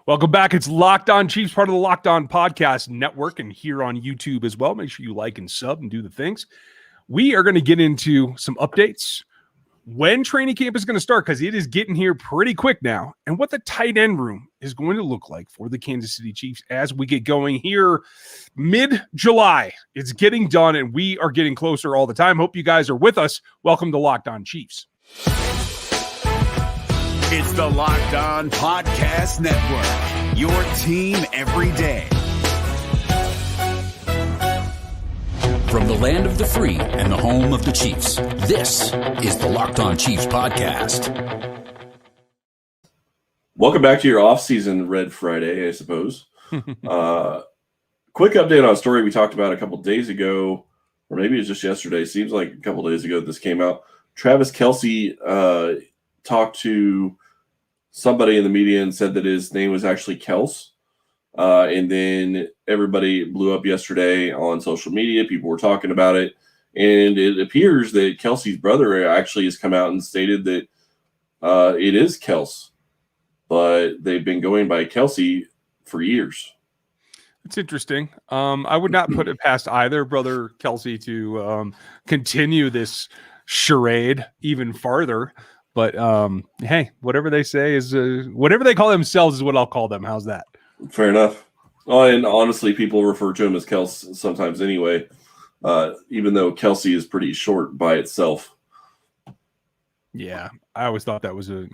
Welcome back. It's Locked On Chiefs, part of the Locked On Podcast Network, and here on YouTube as well. Make sure you like and sub and do the things. We are going to get into some updates, when training camp is going to start, because it is getting here pretty quick now, and what the tight end room is going to look like for the Kansas City Chiefs as we get going here mid-July. It's getting done, and we are getting closer all the time. Hope you guys are with us. Welcome to Locked On Chiefs. It's the Locked On Podcast Network, your team every day. From the land of the free and the home of the Chiefs, this is the Locked On Chiefs Podcast. Welcome back to your off-season Red Friday, I suppose. Quick update on a story we talked about a couple days ago, or maybe it was just yesterday. Seems like a couple days ago this came out. Travis Kelsey talked to somebody in the media and said that his name was actually Kels. And then everybody blew up yesterday on social media. People were talking about it. And it appears that Kelsey's brother actually has come out and stated that it is Kels. But they've been going by Kelsey for years. It's interesting. I would not put it past either brother Kelsey to continue this charade even farther. But hey, whatever they say is whatever they call themselves is what I'll call them. How's that? Fair enough. Oh, and honestly, people refer to him as Kels sometimes anyway, even though Kelsey is pretty short by itself. Yeah, I always thought that was a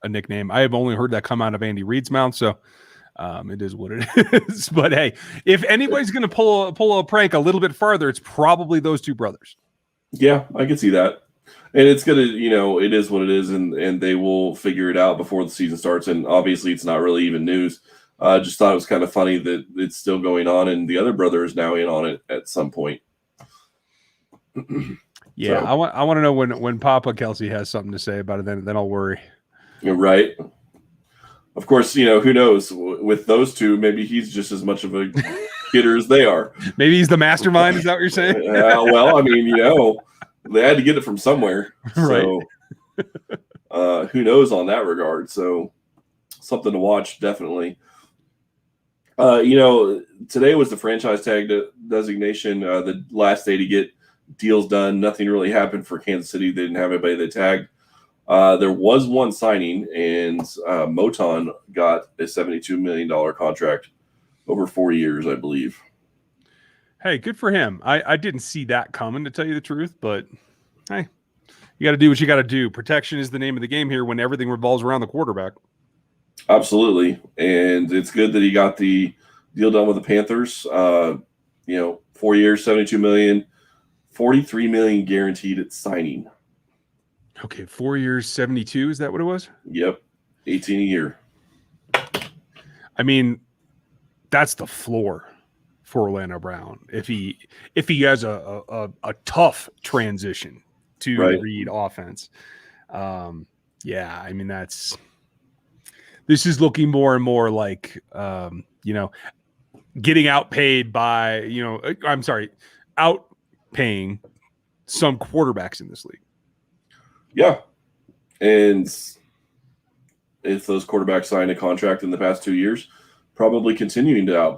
nickname. I have only heard that come out of Andy Reid's mouth, so it is what it is. But hey, if anybody's going to pull a prank a little bit farther, it's probably those two brothers. Yeah, I can see that. And it's going to, it is what it is, and they will figure it out before the season starts. And obviously, it's not really even news. Just thought it was kind of funny that it's still going on, and the other brother is now in on it at some point. Yeah, so, I want to know when Papa Kelsey has something to say about it. Then I'll worry. You're right. Of course, who knows? With those two, maybe he's just as much of a hitter as they are. Maybe he's the mastermind. Is that what you're saying? Well, I mean, they had to get it from somewhere. So, right. Who knows on that regard? So, something to watch, definitely. Today was the franchise tag designation, the last day to get deals done. Nothing really happened for Kansas City. They didn't have anybody they tagged. There was one signing, and Moton got a $72 million contract over 4 years, I believe. Hey, good for him. I didn't see that coming, to tell you the truth, but hey, you got to do what you got to do. Protection is the name of the game here when everything revolves around the quarterback. Absolutely. And it's good that he got the deal done with the Panthers. 4 years, $72 million, $43 million guaranteed at signing. Okay, 4 years, 72, is that what it was? Yep, 18 a year. I mean, that's the floor for Orlando Brown. If he has a tough transition to Reid offense. I mean, this is looking more and more like getting outpaid by outpaying some quarterbacks in this league. Yeah. And if those quarterbacks signed a contract in the past 2 years, probably continuing to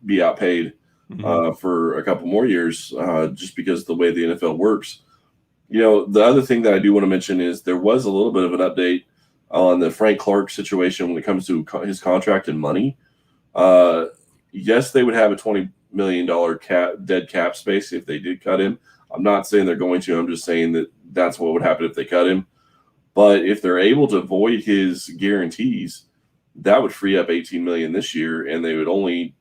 be outpaid for a couple more years, just because of the way the NFL works. The other thing that I do want to mention is there was a little bit of an update on the Frank Clark situation when it comes to his contract and money. Yes, they would have a $20 million dead cap space if they did cut him. I'm not saying they're going to. I'm just saying that that's what would happen if they cut him. But if they're able to void his guarantees, that would free up $18 million this year, and they would only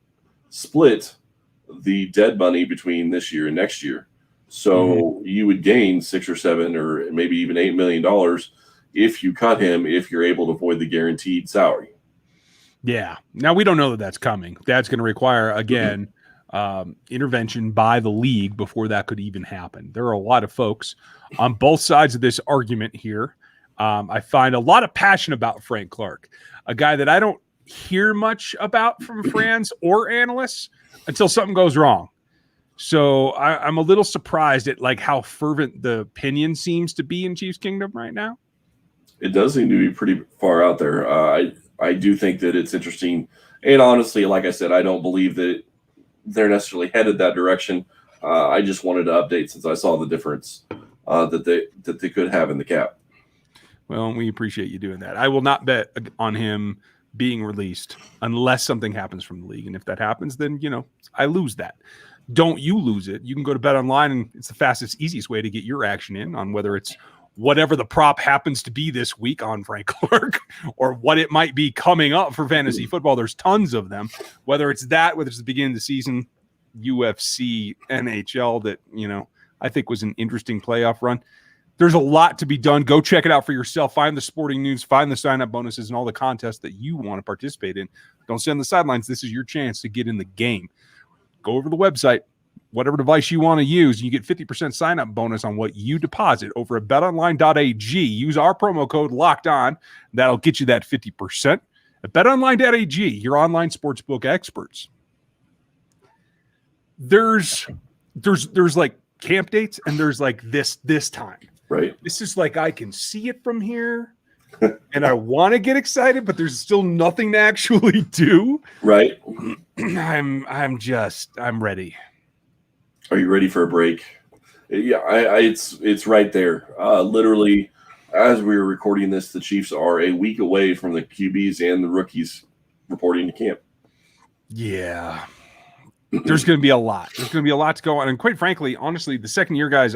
split the dead money between this year and next year. So you would gain $6 or $7 or maybe even $8 million if you cut him, if you're able to avoid the guaranteed salary. Yeah. Now, we don't know that that's coming. That's going to require, again, intervention by the league before that could even happen. There are a lot of folks on both sides of this argument here. I find a lot of passion about Frank Clark, a guy that I don't hear much about from fans or analysts until something goes wrong. So I'm a little surprised at how fervent the opinion seems to be in Chiefs Kingdom right now. It does seem to be pretty far out there. I do think that it's interesting. And honestly, like I said, I don't believe that they're necessarily headed that direction. I just wanted to update since I saw the difference that they could have in the cap. Well, we appreciate you doing that. I will not bet on him being released unless something happens from the league. And if that happens, then, I lose that. Don't you lose it. You can go to BetOnline, and it's the fastest, easiest way to get your action in on whether it's whatever the prop happens to be this week on Frank Clark or what it might be coming up for fantasy football. There's tons of them, whether it's the beginning of the season, UFC, NHL, that, I think was an interesting playoff run. There's a lot to be done. Go check it out for yourself. Find the sporting news, find the sign-up bonuses and all the contests that you want to participate in. Don't sit on the sidelines. This is your chance to get in the game. Go over to the website, whatever device you want to use, and you get 50% sign-up bonus on what you deposit over at betonline.ag. Use our promo code LOCKEDON. That'll get you that 50%. At betonline.ag, your online sportsbook experts. There's like camp dates, and there's like this time. Right. This is like I can see it from here, and I want to get excited, but there's still nothing to actually do. Right. I'm ready. Are you ready for a break? Yeah, it's right there. Literally, as we were recording this, the Chiefs are a week away from the QBs and the rookies reporting to camp. Yeah. There's going to be a lot. There's going to be a lot to go on. And quite frankly, honestly, the second-year guys,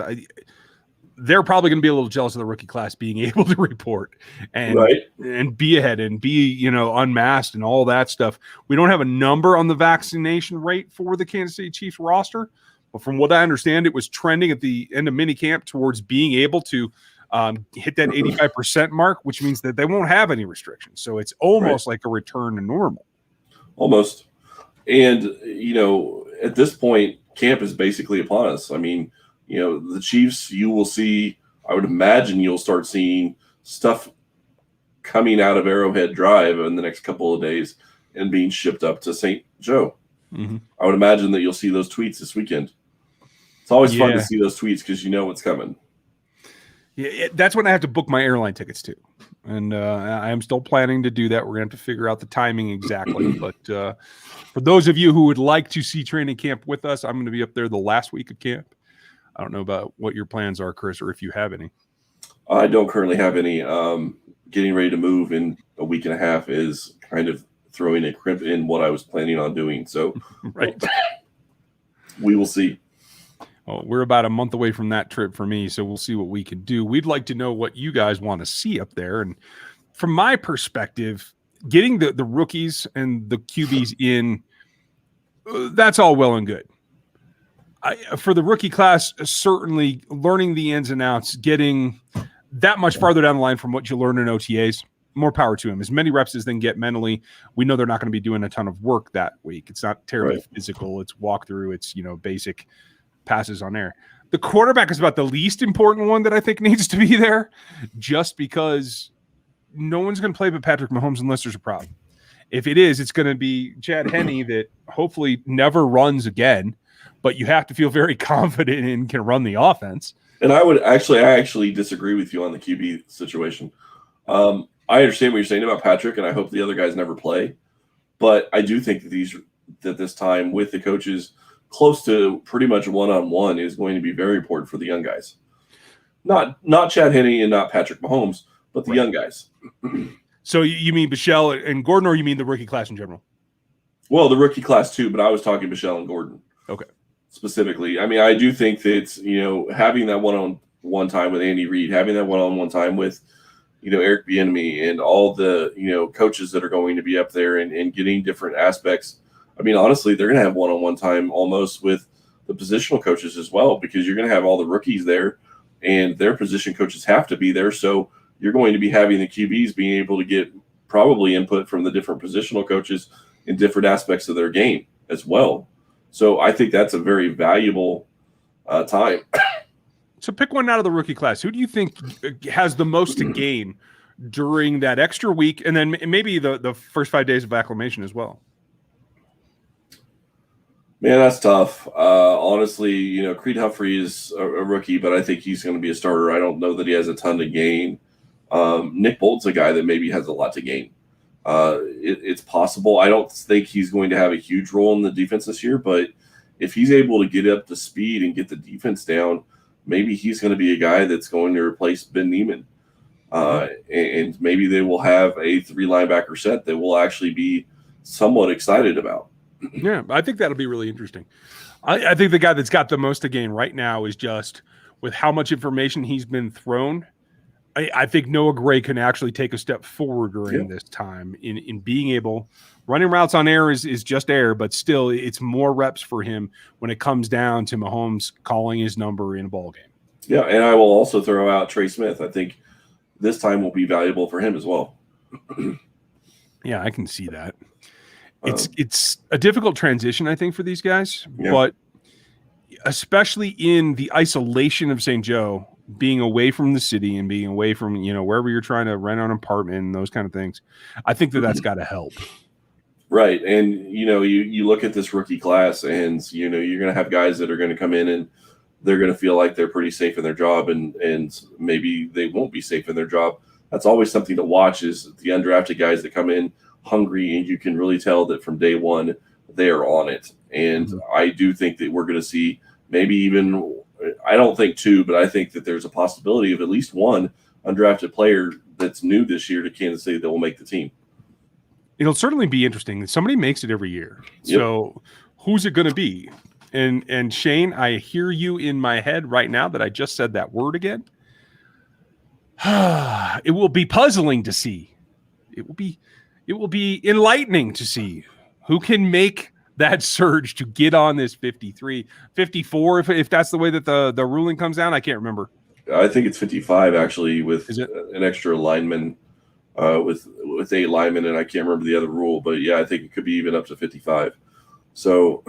they're probably going to be a little jealous of the rookie class being able to report and be ahead and be, unmasked and all that stuff. We don't have a number on the vaccination rate for the Kansas City Chiefs roster, but from what I understand, it was trending at the end of minicamp towards being able to hit that 85% mark, which means that they won't have any restrictions. So it's almost like a return to normal. Almost. And, at this point, camp is basically upon us. I mean, the Chiefs, you will see, I would imagine you'll start seeing stuff coming out of Arrowhead Drive in the next couple of days and being shipped up to St. Joe. Mm-hmm. I would imagine that you'll see those tweets this weekend. It's always fun to see those tweets because you know what's coming. Yeah, that's when I have to book my airline tickets too. And I am still planning to do that. We're going to have to figure out the timing exactly. But for those of you who would like to see training camp with us, I'm going to be up there the last week of camp. I don't know about what your plans are, Chris, or if you have any. I don't currently have any. Getting ready to move in a week and a half is kind of throwing a crimp in what I was planning on doing. So right. We will see. Well, we're about a month away from that trip for me, so we'll see what we can do. We'd like to know what you guys want to see up there. And from my perspective, getting the rookies and the QBs in, that's all well and good. For the rookie class, certainly learning the ins and outs, getting that much farther down the line from what you learn in OTAs, more power to them. As many reps as they can get mentally. We know they're not going to be doing a ton of work that week. It's not terribly physical. It's walkthrough. It's, basic passes on air. The quarterback is about the least important one that I think needs to be there, just because no one's going to play but Patrick Mahomes unless there's a problem. If it is, it's going to be Chad Henne that hopefully never runs again, but you have to feel very confident and can run the offense. And I actually disagree with you on the QB situation. I understand what you're saying about Patrick, and I hope the other guys never play. But I do think that this time with the coaches close to pretty much one-on-one is going to be very important for the young guys. Not Chad Henne and not Patrick Mahomes, but the young guys. So you mean Bichelle and Gordon, or you mean the rookie class in general? Well, the rookie class too, but I was talking Bichelle and Gordon. Okay. Specifically. I mean, I do think that, having that one-on-one time with Andy Reid, having that one-on-one time with, Eric Bieniemy and all the, coaches that are going to be up there and getting different aspects. I mean, honestly, they're going to have one-on-one time almost with the positional coaches as well, because you're going to have all the rookies there and their position coaches have to be there. So you're going to be having the QBs being able to get probably input from the different positional coaches in different aspects of their game as well. So I think that's a very valuable time. So pick one out of the rookie class. Who do you think has the most to gain during that extra week, and then maybe the first 5 days of acclimation as well? Man, that's tough. Honestly, Creed Humphrey is a rookie, but I think he's going to be a starter. I don't know that he has a ton to gain. Nick Bolt's a guy that maybe has a lot to gain. It's possible. I don't think he's going to have a huge role in the defense this year, but if he's able to get up to speed and get the defense down, maybe he's going to be a guy that's going to replace Ben Neiman. And maybe they will have a 3 linebacker set that will actually be somewhat excited about. Yeah, I think that'll be really interesting. I think the guy that's got the most to gain right now is just with how much information he's been thrown. I think Noah Gray can actually take a step forward during this time in being able running routes on air is just air, but still it's more reps for him when it comes down to Mahomes calling his number in a ball game. Yeah, and I will also throw out Trey Smith. I think this time will be valuable for him as well. Yeah, I can see that. It's a difficult transition, I think, for these guys, but especially in the isolation of St. Joe, being away from the city and being away from, wherever you're trying to rent an apartment and those kind of things, I think that's got to help. Right. And, you look at this rookie class and, you're going to have guys that are going to come in and they're going to feel like they're pretty safe in their job and maybe they won't be safe in their job. That's always something to watch is the undrafted guys that come in hungry, and you can really tell that from day one they are on it. And I do think that we're going to see maybe even, I don't think 2, but I think that there's a possibility of at least 1 undrafted player that's new this year to Kansas City that will make the team. It'll certainly be interesting. Somebody makes it every year. So who's it going to be? And Shane, I hear you in my head right now that I just said that word again. It will be puzzling to see. It will be enlightening to see who can make that surge to get on this 53, 54, if that's the way that the ruling comes down. I can't remember. I think it's 55 actually with an extra lineman with 8 linemen, and I can't remember the other rule, but yeah, I think it could be even up to 55. So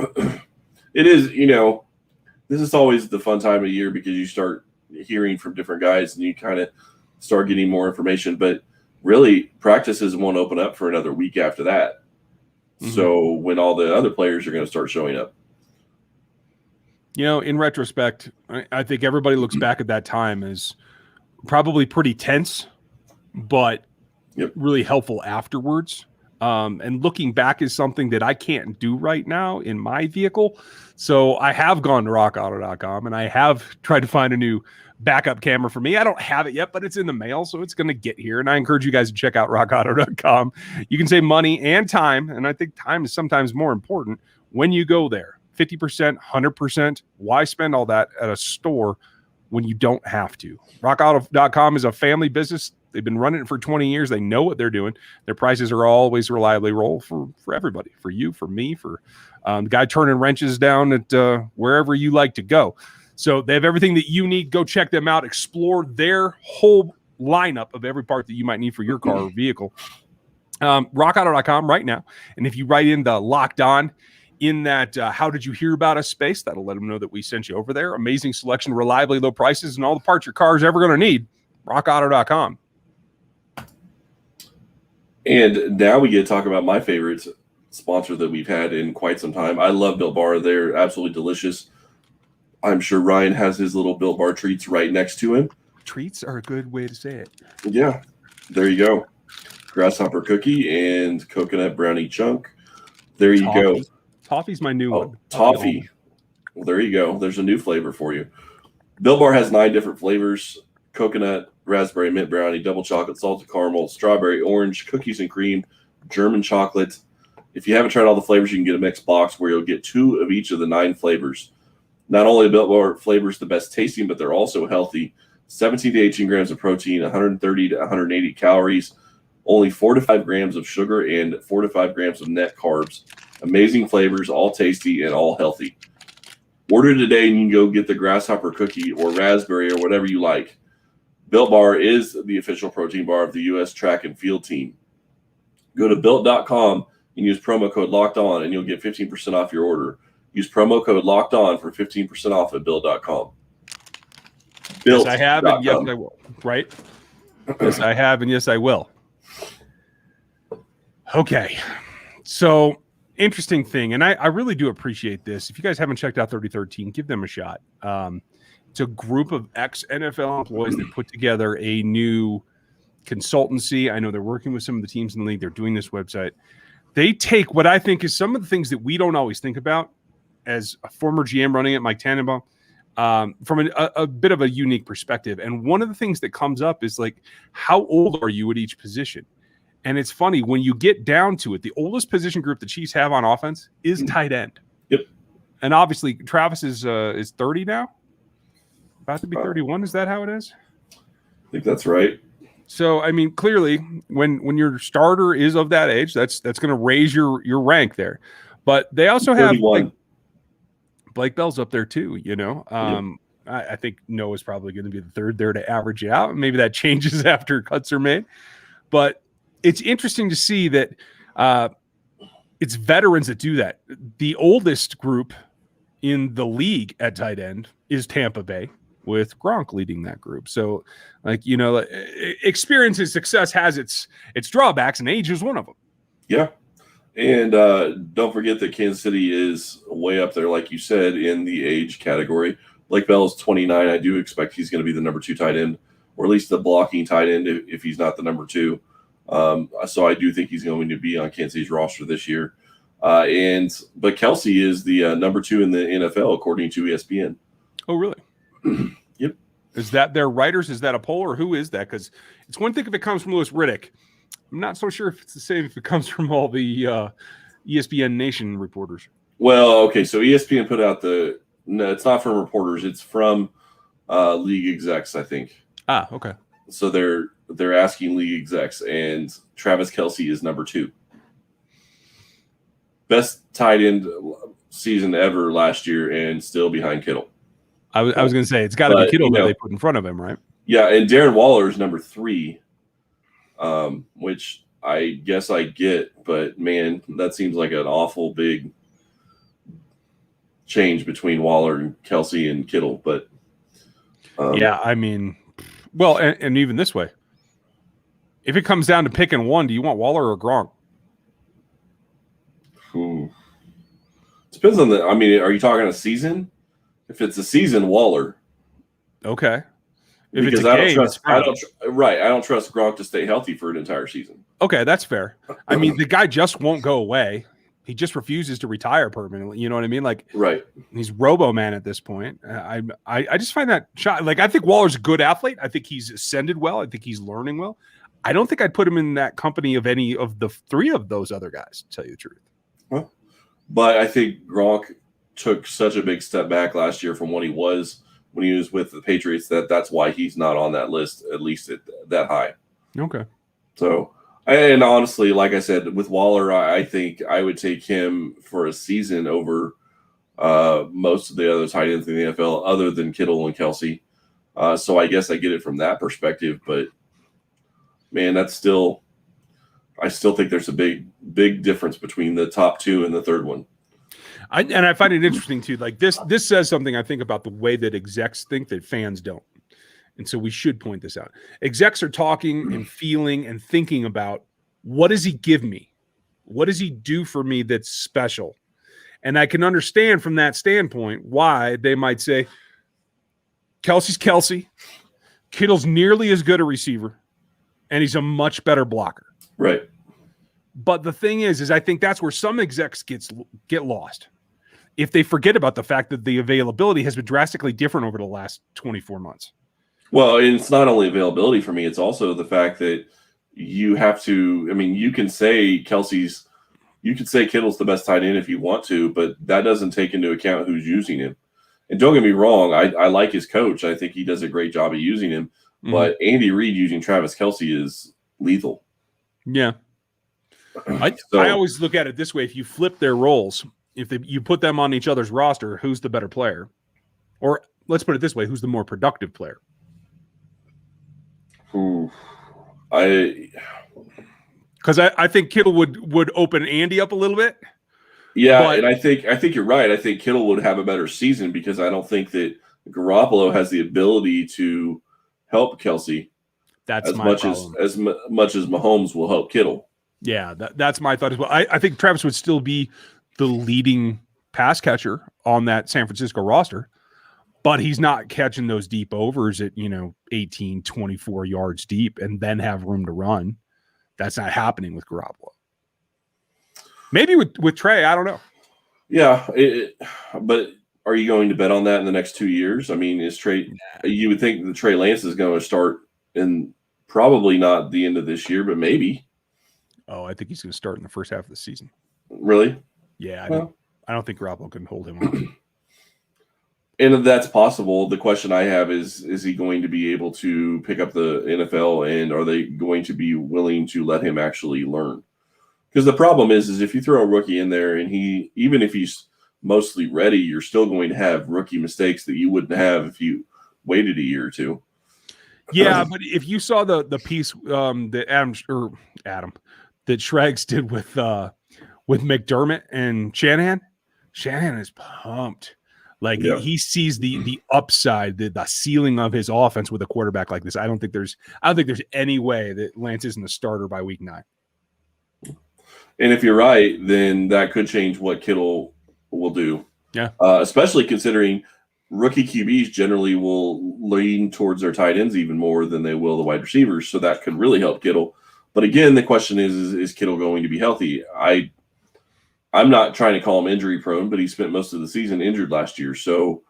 it is, this is always the fun time of year because you start hearing from different guys and you kind of start getting more information, but really practices won't open up for another week after that. So when all the other players are going to start showing up. In retrospect, I think everybody looks back at that time as probably pretty tense, but really helpful afterwards. And looking back is something that I can't do right now in my vehicle. So I have gone to rockauto.com and I have tried to find a new backup camera for me. I don't have it yet, but it's in the mail, so it's going to get here. And I encourage you guys to check out rockauto.com. You can save money and time, and I think time is sometimes more important when you go there. 50%, 100%. Why spend all that at a store when you don't have to? Rockauto.com is a family business. They've been running it for 20 years. They know what they're doing. Their prices are always reliably roll for everybody, for you, for me, for the guy turning wrenches down at wherever you like to go. So they have everything that you need. Go check them out. Explore their whole lineup of every part that you might need for your car or vehicle. Rockauto.com right now. And if you write in the Locked On in that how did you hear about us space, that'll let them know that we sent you over there. Amazing selection, reliably low prices, and all the parts your car is ever going to need. Rockauto.com. And now we get to talk about my favorite sponsor that we've had in quite some time. I love Built Bar. They're absolutely delicious. I'm sure Ryan has his little Built Bar treats right next to him. Treats are a good way to say it. Yeah, there you go. Grasshopper cookie and coconut brownie chunk. There you go. Toffee's my new one. Toffee. Well, there you go. There's a new flavor for you. Built Bar has 9 different flavors: coconut, raspberry, mint brownie, double chocolate, salted caramel, strawberry, orange, cookies and cream, German chocolate. If you haven't tried all the flavors, you can get a mixed box where you'll get 2 of each of the 9 flavors. Not only Built Bar flavors the best tasting, but they're also healthy. 17 to 18 grams of protein, 130 to 180 calories, only 4 to 5 grams of sugar, and 4 to 5 grams of net carbs. Amazing flavors, all tasty and all healthy. Order today and you can go get the grasshopper cookie or raspberry or whatever you like. Built Bar is the official protein bar of the U.S. track and field team. Go to Built.com and use promo code Locked On and you'll get 15% off your order. Use promo code Locked On for 15% off at Built.com. Yes, I have, and yes, I will. Right? Yes, I have, and yes, I will. Okay. So, interesting thing, and I really do appreciate this. If you guys haven't checked out 3013, give them a shot. It's a group of ex-NFL employees that put together a new consultancy. I know they're working with some of the teams in the league. They're doing this website. They take what I think is some of the things that we don't always think about as a former GM running it, Mike Tannenbaum, from a bit of a unique perspective. And one of the things that comes up is like, how old are you at each position? And it's funny, when you get down to it, the oldest position group the Chiefs have on offense is tight end. Yep. And obviously Travis is 30 now, about to be 31. Is that how it is? I think that's right. So, I mean, clearly when your starter is of that age, that's going to raise your rank there. But they also have Blake Bell's up there too, you know. I think Noah's probably going to be the third there to average it out. Maybe that changes after cuts are made. But it's interesting to see that it's veterans that do that. The oldest group in the league at tight end is Tampa Bay, with Gronk leading that group. So, like, you know, experience and success has its drawbacks, and age is one of them. Yeah. And don't forget that Kansas City is way up there, like you said, in the age category. Blake Bell is 29. I do expect he's going to be the number 2 tight end, or at least the blocking tight end if he's not the number 2. So I do think he's going to be on Kansas City's roster this year. But Kelsey is the number 2 in the NFL, according to ESPN. Oh, really? Yep. Is that their writers? Is that a poll, or who is that? Because it's one thing if it comes from Louis Riddick. I'm not so sure if it's the same if it comes from all the ESPN Nation reporters. Well, okay, so ESPN put out no, it's not from reporters. It's from league execs, I think. Ah, okay. So they're asking league execs, and Travis Kelsey is number 2. Best tight end season ever last year, and still behind Kittle. I was going to say, it's got to be Kittle that they put in front of him, right? Yeah, and Darren Waller is number 3, which I guess I get, but man, that seems like an awful big change between Waller and Kelsey and Kittle. But yeah, I mean, well, and even this way, if it comes down to picking one, do you want Waller or Gronk? Depends on are you talking a season? If it's a season, Waller. Okay. If because it's a game, I don't trust Gronk to stay healthy for an entire season. Okay, that's fair. I mean, the guy just won't go away. He just refuses to retire permanently. You know what I mean? Like, right. He's Robo Man at this point. I just find that shot. Like, I think Waller's a good athlete. I think he's ascended well. I think he's learning well. I don't think I'd put him in that company of any of the 3 of those other guys, to tell you the truth. Well, but I think Gronk took such a big step back last year from what he was when he was with the Patriots that's why he's not on that list, at least at that high. Okay. So, and honestly, like I said, with Waller, I think I would take him for a season over most of the other tight ends in the NFL other than Kittle and Kelsey. So I guess I get it from that perspective, but man, I still think there's a big difference between the top 2 and the third one. I find it interesting too. Like this says something, I think, about the way that execs think that fans don't. And so we should point this out. Execs are talking and feeling and thinking about, what does he give me? What does he do for me that's special? And I can understand from that standpoint why they might say, Kelsey's Kelsey, Kittle's nearly as good a receiver, and he's a much better blocker. Right. But the thing is I think that's where some execs get lost. If they forget about the fact that the availability has been drastically different over the last 24 months. Well, it's not only availability for me, it's also the fact that you have to, I mean, you can say Kittle's the best tight end if you want to, but that doesn't take into account who's using him. And don't get me wrong, I like his coach. I think he does a great job of using him. Mm-hmm. But Andy Reid using Travis Kelsey is lethal. Yeah. I always look at it this way. If you flip their roles, you put them on each other's roster, who's the better player? Or let's put it this way, who's the more productive player? Because I think Kittle would open Andy up a little bit. Yeah, and I think you're right. I think Kittle would have a better season because I don't think that Garoppolo has the ability to help Kelsey as much as Mahomes will help Kittle. Yeah, that's my thought as well. I think Travis would still be the leading pass catcher on that San Francisco roster, but he's not catching those deep overs at, 18, 24 yards deep and then have room to run. That's not happening with Garoppolo. Maybe with Trey, I don't know. Yeah, but are you going to bet on that in the next 2 years? I mean, is Trey? Nah. You would think that Trey Lance is going to start in probably not the end of this year, but maybe. Oh, I think he's going to start in the first half of the season. Really? Yeah, I don't think Garoppolo can hold him on. And that's possible. The question I have is he going to be able to pick up the NFL, and are they going to be willing to let him actually learn? Because the problem is if you throw a rookie in there and even if he's mostly ready, you're still going to have rookie mistakes that you wouldn't have if you waited a year or two. Yeah, but if you saw the piece that that Schrags did with McDermott and Shanahan is pumped. Like he sees the upside, the ceiling of his offense with a quarterback like this. I don't think there's any way that Lance isn't a starter by week 9. And if you're right, then that could change what Kittle will do. Yeah. Especially considering rookie QBs generally will lean towards their tight ends even more than they will the wide receivers. So that could really help Kittle. But again, the question is Kittle going to be healthy? I'm not trying to call him injury prone, but he spent most of the season injured last year. So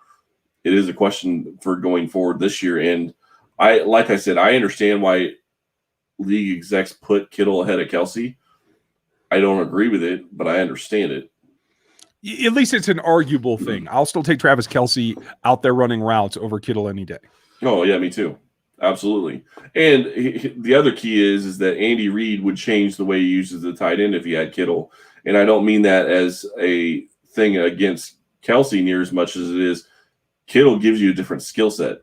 it is a question for going forward this year. And like I said, I understand why league execs put Kittle ahead of Kelsey. I don't agree with it, but I understand it. At least it's an arguable thing. I'll still take Travis Kelsey out there running routes over Kittle any day. Oh, yeah, me too. Absolutely. And the other key is that Andy Reid would change the way he uses the tight end if he had Kittle. And I don't mean that as a thing against Kelsey near as much as it is Kittle gives you a different skill set.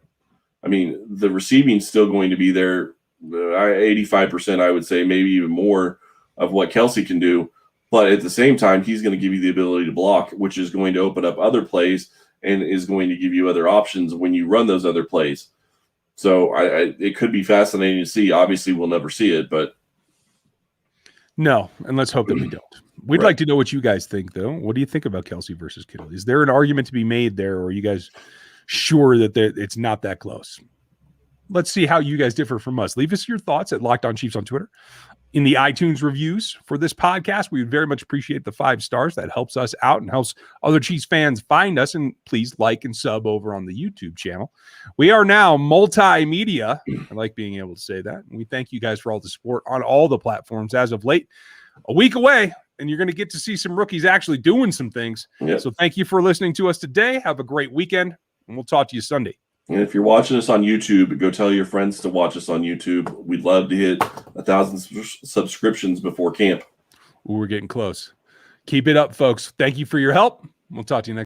I mean, the receiving is still going to be there, 85%, I would say, maybe even more of what Kelsey can do. But at the same time, he's going to give you the ability to block, which is going to open up other plays and is going to give you other options when you run those other plays. So it could be fascinating to see. Obviously, we'll never see it, but no, and let's hope that we don't. We'd like to know what you guys think, though. What do you think about Kelsey versus Kittle? Is there an argument to be made there, or are you guys sure that it's not that close? Let's see how you guys differ from us. Leave us your thoughts at Locked On Chiefs on Twitter. In the iTunes reviews for this podcast, we would very much appreciate the 5 stars. That helps us out and helps other Chiefs fans find us. And please like and sub over on the YouTube channel. We are now multimedia. I like being able to say that. And we thank you guys for all the support on all the platforms as of late. A week away, and you're going to get to see some rookies actually doing some things. Yep. So thank you for listening to us today. Have a great weekend, and we'll talk to you Sunday. And if you're watching us on YouTube, go tell your friends to watch us on YouTube. We'd love to hit 1,000 subscriptions before camp. Ooh, we're getting close. Keep it up, folks. Thank you for your help. We'll talk to you next.